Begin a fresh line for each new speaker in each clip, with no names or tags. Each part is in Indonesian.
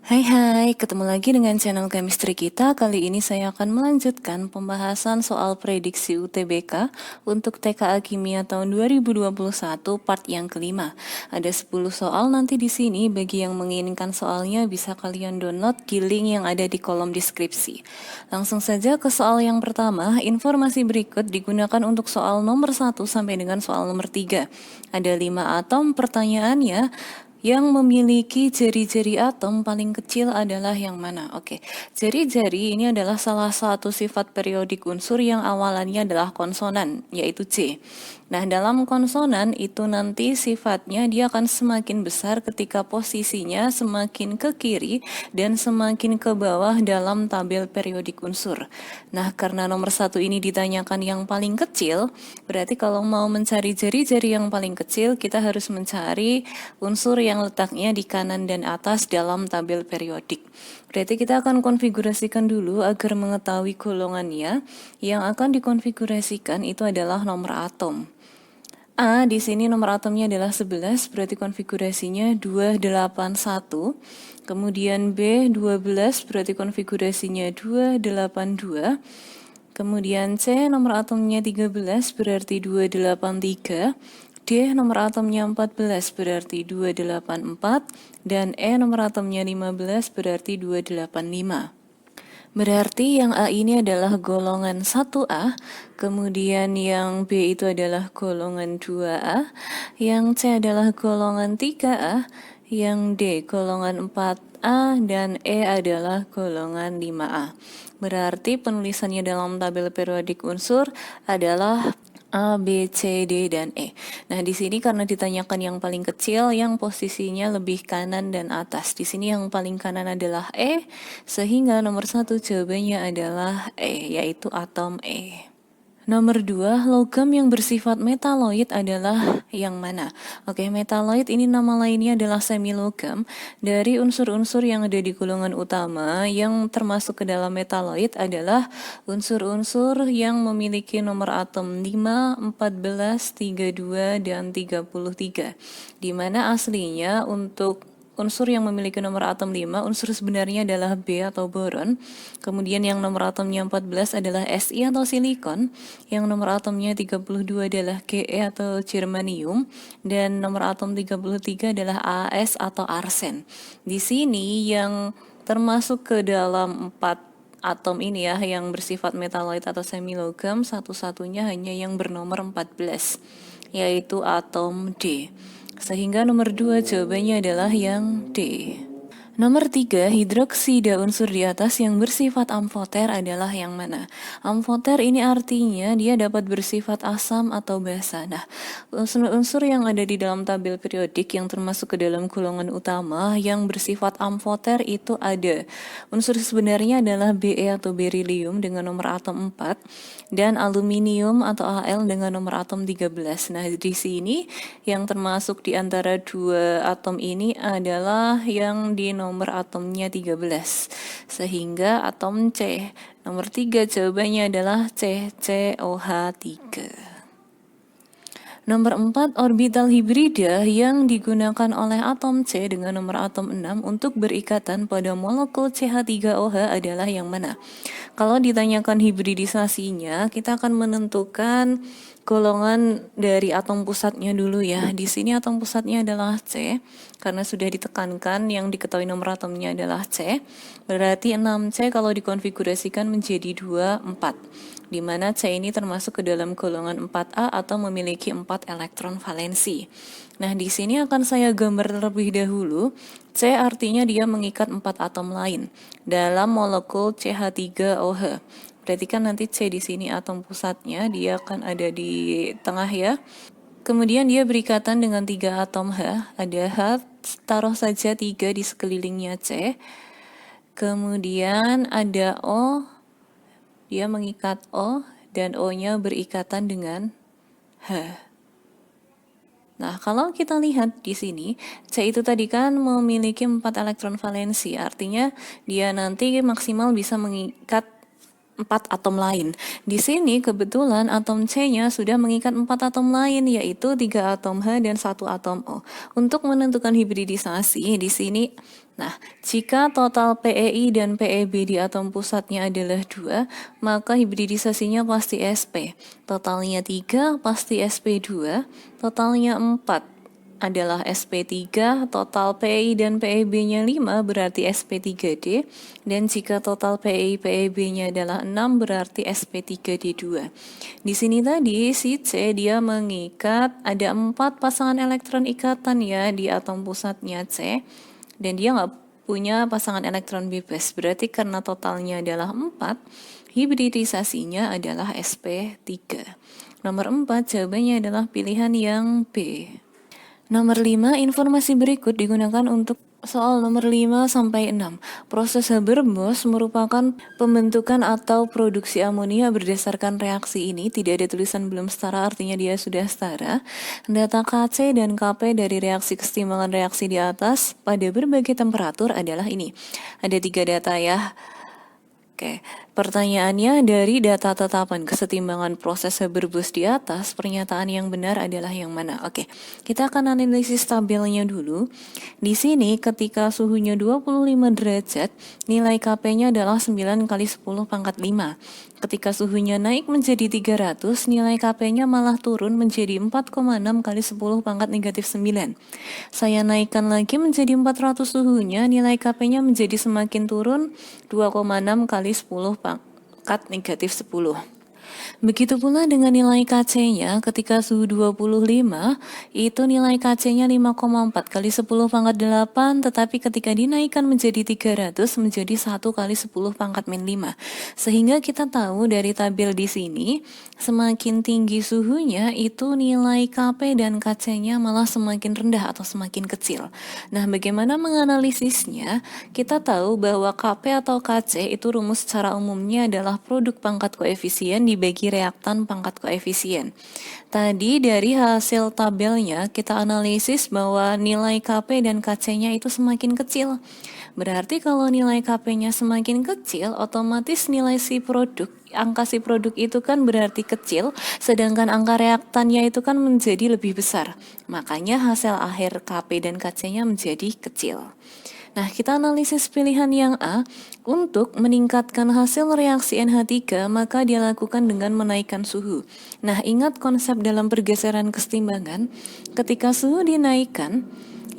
Hai hai, ketemu lagi dengan channel chemistry kita. Kali ini saya akan melanjutkan pembahasan soal prediksi UTBK untuk TKA Kimia tahun 2021 part yang kelima. Ada 10 soal nanti di sini. Bagi yang menginginkan soalnya bisa kalian download di link yang ada di kolom deskripsi. Langsung saja ke soal yang pertama. Informasi berikut digunakan untuk soal nomor 1 sampai dengan soal nomor 3. Ada 5 atom, pertanyaannya yang memiliki jari-jari atom paling kecil adalah yang mana? Oke, jari-jari ini adalah salah satu sifat periodik unsur yang awalannya adalah konsonan, yaitu J. Nah, dalam konsonan itu nanti sifatnya dia akan semakin besar ketika posisinya semakin ke kiri dan semakin ke bawah dalam tabel periodik unsur. Nah, karena nomor 1 ini ditanyakan yang paling kecil, berarti kalau mau mencari jari-jari yang paling kecil, kita harus mencari unsur yang letaknya di kanan dan atas dalam tabel periodik. Berarti kita akan konfigurasikan dulu agar mengetahui golongannya. Yang akan dikonfigurasikan itu adalah nomor atom. A di sini nomor atomnya adalah 11, berarti konfigurasinya 281. Kemudian B 12, berarti konfigurasinya 282. Kemudian C nomor atomnya 13, berarti 283. D nomor atomnya 14, berarti 284. Dan E nomor atomnya 15, berarti 285. Berarti yang A ini adalah golongan 1A, kemudian yang B itu adalah golongan 2A, yang C adalah golongan 3A, yang D golongan 4A, dan E adalah golongan 5A. Berarti penulisannya dalam tabel periodik unsur adalah A, B, C, D, dan E. Nah, di sini karena ditanyakan yang paling kecil, yang posisinya lebih kanan dan atas. Di sini yang paling kanan adalah E, sehingga nomor 1 jawabannya adalah E, yaitu atom E. Nomor 2, logam yang bersifat metaloid adalah yang mana? Oke, metaloid ini nama lainnya adalah semilogam. Dari unsur-unsur yang ada di golongan utama yang termasuk ke dalam metaloid adalah unsur-unsur yang memiliki nomor atom 5, 14, 32, dan 33. Di mana aslinya untuk unsur yang memiliki nomor atom 5, unsur sebenarnya adalah B atau boron. Kemudian yang nomor atomnya 14 adalah Si atau silikon. Yang nomor atomnya 32 adalah Ge atau germanium. Dan nomor atom 33 adalah As atau arsen. Di sini yang termasuk ke dalam 4 atom ini ya, yang bersifat metaloid atau semilogam, satu-satunya hanya yang bernomor 14, yaitu atom D. Sehingga nomor 2 jawabannya adalah yang D. Nomor 3, hidroksida unsur di atas yang bersifat amfoter adalah yang mana? Amfoter ini artinya dia dapat bersifat asam atau basa. Nah, unsur-unsur yang ada di dalam tabel periodik yang termasuk ke dalam golongan utama yang bersifat amfoter itu ada. Unsur sebenarnya adalah Be atau berilium dengan nomor atom 4 dan aluminium atau Al dengan nomor atom 13. Nah, di sini yang termasuk di antara dua atom ini adalah yang di nomor atomnya 13, sehingga atom C. Nomor 3 jawabannya adalah C, COH3. Nomor 4, orbital hibrida yang digunakan oleh atom C dengan nomor atom 6 untuk berikatan pada molekul CH3OH adalah yang mana? Kalau ditanyakan hibridisasinya, kita akan menentukan golongan dari atom pusatnya dulu ya. Di sini atom pusatnya adalah C, karena sudah ditekankan yang diketahui nomor atomnya adalah C. Berarti 6C kalau dikonfigurasikan menjadi 2, 4. Di mana C ini termasuk ke dalam golongan 4A atau memiliki 4 elektron valensi. Nah, di sini akan saya gambar terlebih dahulu. C artinya dia mengikat 4 atom lain dalam molekul CH3OH. Berarti kan nanti C di sini atom pusatnya, dia akan ada di tengah ya. Kemudian dia berikatan dengan 3 atom H. Ada H, taruh saja 3 di sekelilingnya C. Kemudian ada O, dia mengikat O, dan O-nya berikatan dengan H. Nah, kalau kita lihat di sini, C itu tadi kan memiliki 4 elektron valensi, artinya dia nanti maksimal bisa mengikat 4 atom lain. Di sini kebetulan atom C-nya sudah mengikat 4 atom lain, yaitu 3 atom H dan 1 atom O. Untuk menentukan hibridisasi di sini, nah, jika total PeI dan PeB di atom pusatnya adalah 2, maka hibridisasinya pasti sp. Totalnya 3 pasti sp2, totalnya 4 adalah sp3, total PeI dan PeB-nya 5 berarti sp3d, dan jika total PeI PeB-nya adalah 6 berarti sp3d2. Di sini tadi si C dia mengikat ada 4 pasangan elektron ikatan ya di atom pusatnya C, dan dia nggak punya pasangan elektron bebas, berarti karena totalnya adalah 4, hibridisasinya adalah sp3. Nomor 4 jawabannya adalah pilihan yang B. Nomor 5, informasi berikut digunakan untuk soal nomor 5 sampai 6. Proses Haber-Bosch merupakan pembentukan atau produksi amonia berdasarkan reaksi ini. Tidak ada tulisan belum setara, artinya dia sudah setara. Data Kc dan Kp dari reaksi kesetimbangan reaksi di atas pada berbagai temperatur adalah ini. Ada 3 data ya. Oke, pertanyaannya dari data tetapan kesetimbangan proses Haber-Bosch di atas, pernyataan yang benar adalah yang mana? Oke, kita akan analisis tabelnya dulu. Di sini ketika suhunya 25 derajat, nilai Kp-nya adalah 9 kali 10 pangkat 5. Ketika suhunya naik menjadi 300, nilai Kp-nya malah turun menjadi 4,6 kali 10 pangkat negatif 9. Saya naikkan lagi menjadi 400 suhunya, nilai Kp-nya menjadi semakin turun 2,6 kali 10 pangkat negatif 10. Begitu pula dengan nilai Kc-nya ketika suhu 25, itu nilai Kc-nya 5,4 kali 10 pangkat 8, tetapi ketika dinaikkan menjadi 300 menjadi 1 kali 10 pangkat min 5. Sehingga kita tahu dari tabel di sini, semakin tinggi suhunya itu nilai Kp dan Kc-nya malah semakin rendah atau semakin kecil. Nah, bagaimana menganalisisnya? Kita tahu bahwa Kp atau Kc itu rumus secara umumnya adalah produk pangkat koefisien dibagi reaktan pangkat koefisien. Tadi dari hasil tabelnya kita analisis bahwa nilai Kp dan Kc-nya itu semakin kecil. Berarti kalau nilai Kp-nya semakin kecil, otomatis nilai si produk, angka si produk itu kan berarti kecil, sedangkan angka reaktannya itu kan menjadi lebih besar. Makanya hasil akhir Kp dan Kc-nya menjadi kecil. Nah, kita analisis pilihan yang A. Untuk meningkatkan hasil reaksi NH3, maka dilakukan dengan menaikkan suhu. Nah, ingat konsep dalam pergeseran kesetimbangan, ketika suhu dinaikkan,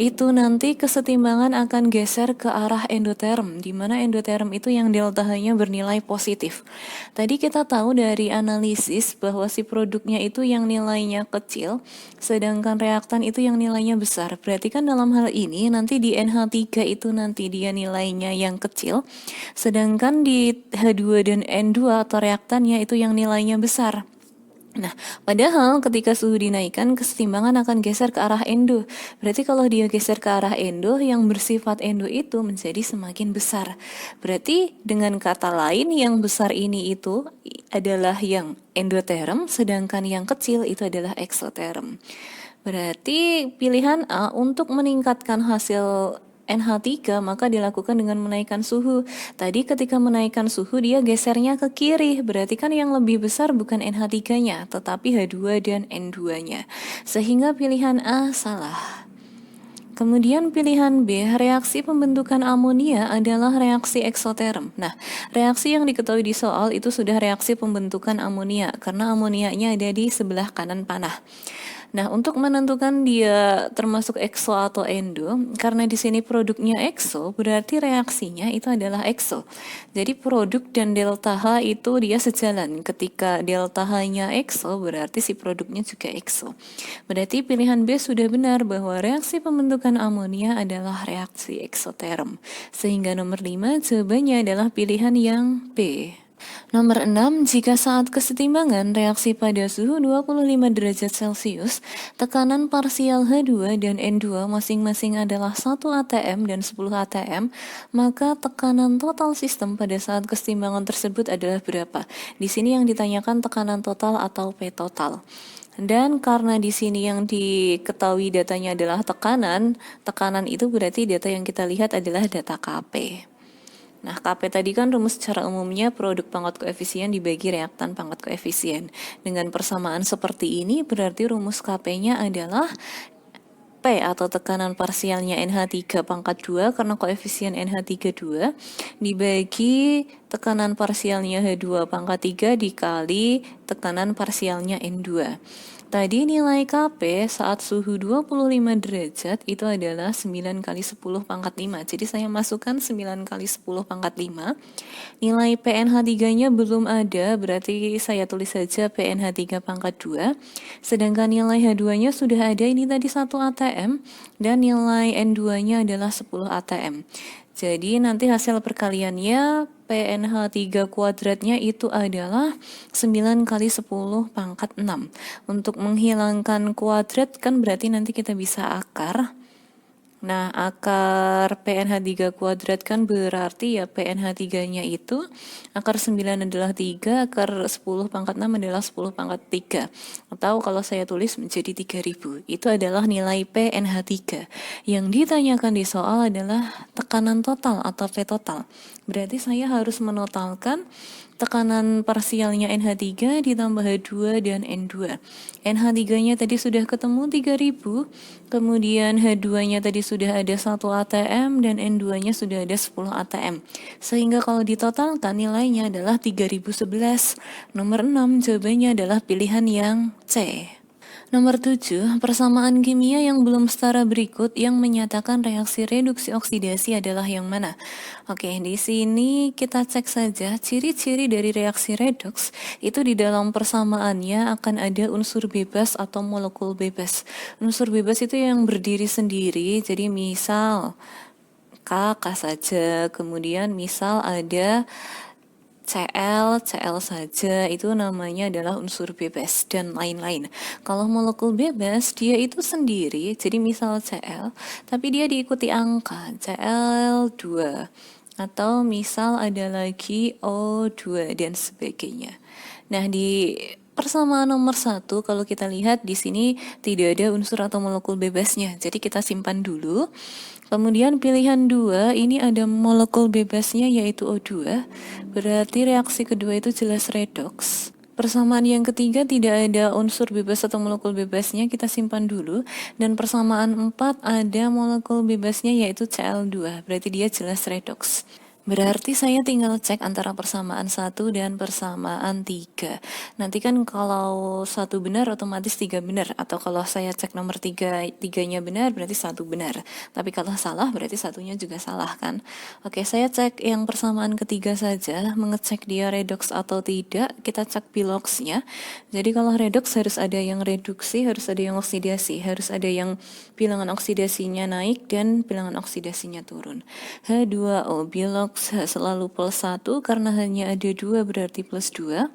itu nanti kesetimbangan akan geser ke arah endoterm, di mana endoterm itu yang delta H-nya bernilai positif. Tadi kita tahu dari analisis bahwa si produknya itu yang nilainya kecil, sedangkan reaktan itu yang nilainya besar. Berarti kan dalam hal ini nanti di NH3 itu nanti dia nilainya yang kecil, sedangkan di H2 dan N2 atau reaktannya itu yang nilainya besar. Nah, padahal ketika suhu dinaikkan, kesetimbangan akan geser ke arah endo. Berarti kalau dia geser ke arah endo, yang bersifat endo itu menjadi semakin besar. Berarti dengan kata lain, yang besar ini itu adalah yang endoterm, sedangkan yang kecil itu adalah exoterm. Berarti pilihan A untuk meningkatkan hasil NH3 maka dilakukan dengan menaikkan suhu. Tadi ketika menaikkan suhu dia gesernya ke kiri, berarti kan yang lebih besar bukan NH3-nya, tetapi H2 dan N2-nya. Sehingga pilihan A salah. Kemudian pilihan B, reaksi pembentukan amonia adalah reaksi eksoterm. Nah, reaksi yang diketahui di soal itu sudah reaksi pembentukan amonia, karena amonianya ada di sebelah kanan panah. Nah, untuk menentukan dia termasuk ekso atau endo, karena di sini produknya ekso, berarti reaksinya itu adalah ekso. Jadi produk dan delta H itu dia sejalan. Ketika delta H-nya ekso, berarti si produknya juga ekso. Berarti pilihan B sudah benar bahwa reaksi pembentukan amonia adalah reaksi eksoterm. Sehingga nomor 5 jawabannya adalah pilihan yang B. Nomor 6, jika saat kesetimbangan reaksi pada suhu 25 derajat Celcius, tekanan parsial H2 dan N2 masing-masing adalah 1 atm dan 10 atm, maka tekanan total sistem pada saat kesetimbangan tersebut adalah berapa? Di sini yang ditanyakan tekanan total atau P total. Dan karena di sini yang diketahui datanya adalah tekanan itu berarti data yang kita lihat adalah data Kp. Nah, KP tadi kan rumus secara umumnya produk pangkat koefisien dibagi reaktan pangkat koefisien. Dengan persamaan seperti ini berarti rumus KP-nya adalah P atau tekanan parsialnya NH3 pangkat 2 karena koefisien NH3 2 dibagi tekanan parsialnya H2 pangkat 3 dikali tekanan parsialnya N2. Tadi nilai KP saat suhu 25 derajat itu adalah 9 kali 10 pangkat 5. Jadi saya masukkan 9 kali 10 pangkat 5. Nilai PNH3-nya belum ada, berarti saya tulis saja PNH3 pangkat 2. Sedangkan nilai H2-nya sudah ada, ini tadi 1 ATM, dan nilai N2-nya adalah 10 ATM. Jadi nanti hasil perkaliannya PNH3 kuadratnya itu adalah 9 kali 10 pangkat 6. Untuk menghilangkan kuadrat kan berarti nanti kita bisa akar. Nah, akar PNH3 kuadrat kan berarti ya PNH3-nya itu akar 9 adalah 3, akar 10 pangkat 6 adalah 10 pangkat 3. Atau kalau saya tulis menjadi 3000. Itu adalah nilai PNH3. Yang ditanyakan di soal adalah tekanan total atau P total. Berarti saya harus menotalkan tekanan parsialnya NH3 ditambah H2 dan N2. NH3-nya tadi sudah ketemu 3000, kemudian H2-nya tadi sudah ada 1 ATM dan N2-nya sudah ada 10 ATM. Sehingga kalau ditotalkan nilainya adalah 3011. Nomor 6 jawabannya adalah pilihan yang C. Nomor 7, persamaan kimia yang belum setara berikut yang menyatakan reaksi reduksi oksidasi adalah yang mana? Oke, di sini kita cek saja ciri-ciri dari reaksi redoks. Itu di dalam persamaannya akan ada unsur bebas atau molekul bebas. Unsur bebas itu yang berdiri sendiri, jadi misal K saja, kemudian misal ada Cl saja, itu namanya adalah unsur bebas dan lain-lain. Kalau molekul bebas, dia itu sendiri, jadi misal Cl, tapi dia diikuti angka Cl2, atau misal ada lagi O2 dan sebagainya. Nah, di persamaan nomor 1, kalau kita lihat di sini tidak ada unsur atau molekul bebasnya, jadi kita simpan dulu. Kemudian pilihan 2, ini ada molekul bebasnya yaitu O2, berarti reaksi kedua itu jelas redoks. Persamaan yang ketiga tidak ada unsur bebas atau molekul bebasnya, kita simpan dulu. Dan persamaan 4 ada molekul bebasnya yaitu Cl2, berarti dia jelas redoks. Berarti saya tinggal cek antara persamaan 1 dan persamaan 3. Nanti kan kalau 1 benar otomatis 3 benar. Atau kalau saya cek nomor 3-nya benar berarti 1 benar. Tapi kalau salah berarti 1-nya juga salah kan. Oke, saya cek yang persamaan ketiga saja. Mengecek dia redoks atau tidak, kita cek biloxnya. Jadi kalau redoks harus ada yang reduksi, harus ada yang oksidasi. Harus ada yang bilangan oksidasinya naik dan bilangan oksidasinya turun. H2O bilox selalu plus 1 karena hanya ada 2 berarti plus 2.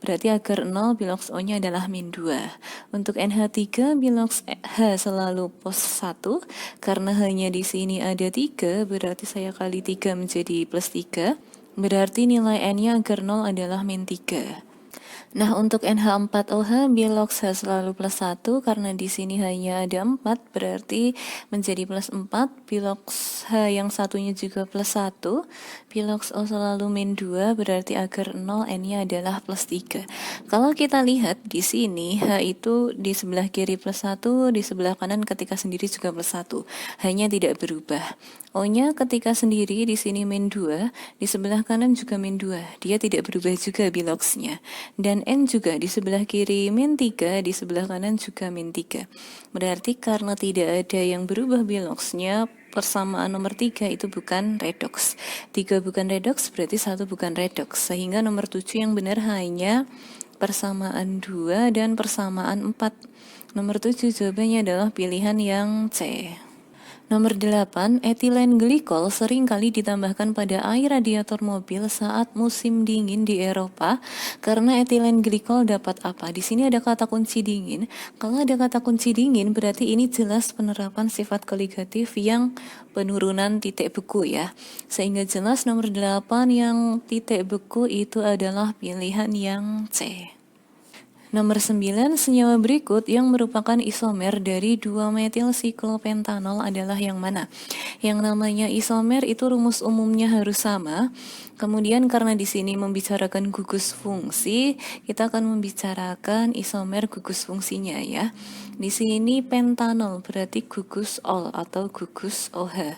Berarti agar 0 bilox O-nya adalah min 2. Untuk NH3 bilox H selalu plus 1 karena hanya di sini ada 3 berarti saya kali 3 menjadi plus 3. Berarti nilai N-nya agar 0 adalah min 3. Nah, untuk NH4OH bilox H selalu plus 1 karena di sini hanya ada 4 berarti menjadi plus 4. Bilox H yang satunya juga plus 1. Bilox O selalu min 2 berarti agar 0 N-nya adalah plus 3. Kalau kita lihat di sini H itu di sebelah kiri plus 1, di sebelah kanan ketika sendiri juga plus 1. Hanya tidak berubah. O-nya ketika sendiri di sini min 2, di sebelah kanan juga min 2. Dia tidak berubah juga biloxnya. Dan N juga di sebelah kiri min 3, di sebelah kanan juga min 3. Berarti karena tidak ada yang berubah biloxnya, persamaan nomor 3 itu bukan redoks. 3 bukan redoks berarti 1 bukan redoks. Sehingga nomor 7 yang benar hanya persamaan 2 dan persamaan 4. Nomor 7 jawabannya adalah pilihan yang C. Nomor 8, etilen glikol sering kali ditambahkan pada air radiator mobil saat musim dingin di Eropa. Karena etilen glikol dapat apa? Di sini ada kata kunci dingin. Kalau ada kata kunci dingin berarti ini jelas penerapan sifat koligatif yang penurunan titik beku ya. Sehingga jelas nomor 8 yang titik beku itu adalah pilihan yang C. Nomor 9, senyawa berikut yang merupakan isomer dari 2-metil siklopentanol adalah yang mana? Yang namanya isomer itu rumus umumnya harus sama. Kemudian karena di sini membicarakan gugus fungsi, kita akan membicarakan isomer gugus fungsinya ya. Di sini pentanol berarti gugus ol atau gugus OH.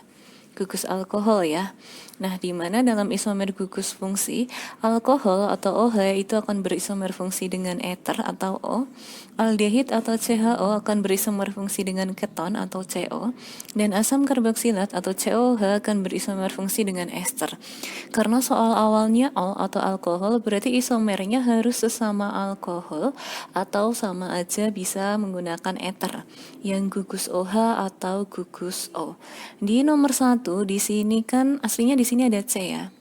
Gugus alkohol ya. Nah, di mana dalam isomer gugus fungsi, alkohol atau OH itu akan berisomer fungsi dengan ether atau O, aldehid atau CHO akan berisomer fungsi dengan keton atau CO, dan asam karboksilat atau COH akan berisomer fungsi dengan ester. Karena soal awalnya ol atau alkohol, berarti isomernya harus sesama alkohol atau sama aja bisa menggunakan ether yang gugus OH atau gugus O. Di nomor 1 di sini kan aslinya di sini ada C ya.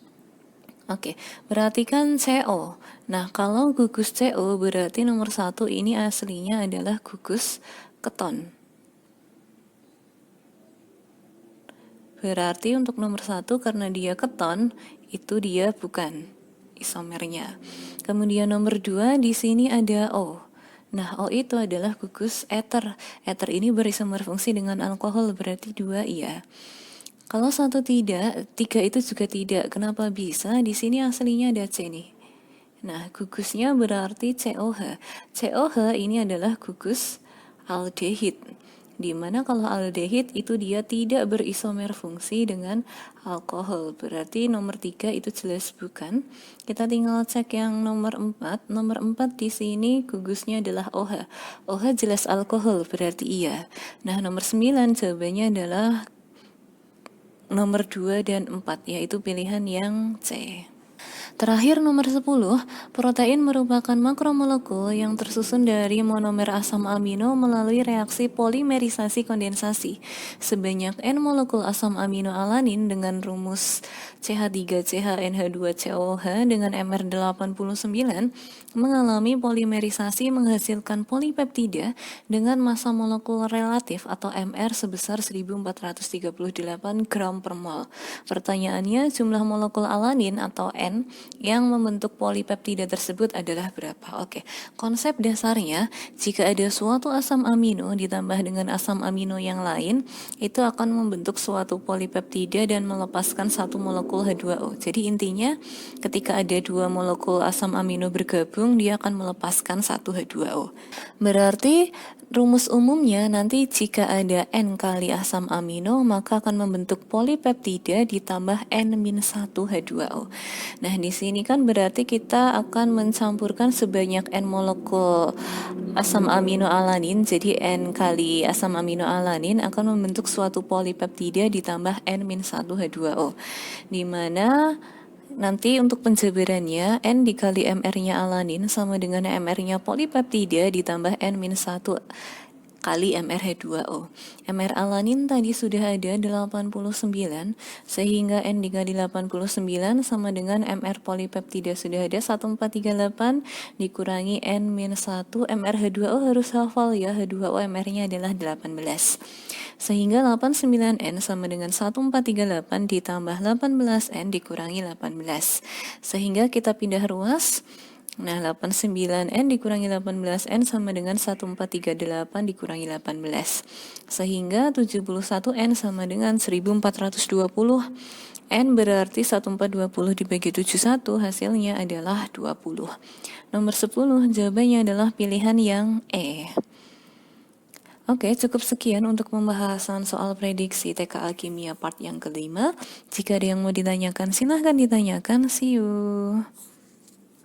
Oke, berarti kan CO. Nah, kalau gugus CO berarti nomor 1 ini aslinya adalah gugus keton. Berarti untuk nomor 1 karena dia keton, itu dia bukan isomernya. Kemudian nomor 2 di sini ada O. Nah, O itu adalah gugus ether. Ether ini berisomer fungsi dengan alkohol, berarti 2 iya. Kalau 1 tidak, 3 itu juga tidak. Kenapa bisa? Di sini aslinya ada C nih. Nah, gugusnya berarti COH. COH ini adalah gugus aldehid. Dimana kalau aldehid itu dia tidak berisomer fungsi dengan alkohol. Berarti nomor 3 itu jelas bukan. Kita tinggal cek yang nomor 4. Nomor 4 di sini gugusnya adalah OH. OH jelas alkohol, berarti iya. Nah, nomor 9 jawabannya adalah nomor 2 dan 4, yaitu pilihan yang C. Terakhir nomor 10, protein merupakan makromolekul yang tersusun dari monomer asam amino melalui reaksi polimerisasi kondensasi. Sebanyak N molekul asam amino alanin dengan rumus CH3CHNH2COH dengan MR89 mengalami polimerisasi menghasilkan polipeptida dengan massa molekul relatif atau MR sebesar 1438 gram per mol. Pertanyaannya, jumlah molekul alanin atau N yang membentuk polipeptida tersebut adalah berapa? Oke, konsep dasarnya jika ada suatu asam amino ditambah dengan asam amino yang lain, itu akan membentuk suatu polipeptida dan melepaskan satu molekul H2O. Jadi intinya ketika ada 2 molekul asam amino bergabung, dia akan melepaskan satu H2O. Berarti rumus umumnya nanti jika ada N kali asam amino maka akan membentuk polipeptida ditambah N-1 H2O. Nah, di sini kan berarti kita akan mencampurkan sebanyak N molekul asam amino alanin, jadi N kali asam amino alanin akan membentuk suatu polipeptida ditambah N-1 H2O. Di mana nanti untuk penjabarannya N dikali MR-nya alanin sama dengan MR-nya polipeptida ditambah N-1 kali MrH2O. MR alanin tadi sudah ada 89, sehingga N dikali 89 sama dengan MR polipeptida sudah ada 1438 dikurangi N-1. MrH2O harus hafal ya, H2O MR-nya adalah 18. Sehingga 89N sama dengan 1438 ditambah 18N dikurangi 18. Sehingga kita pindah ruas. Nah, 89N dikurangi 18N sama dengan 1438 dikurangi 18. Sehingga 71N sama dengan 1420. N berarti 1420 dibagi 71, hasilnya adalah 20. Nomor 10, jawabannya adalah pilihan yang E. Oke, cukup sekian untuk pembahasan soal prediksi TKA Kimia part yang kelima. Jika ada yang mau ditanyakan, silahkan ditanyakan. See you.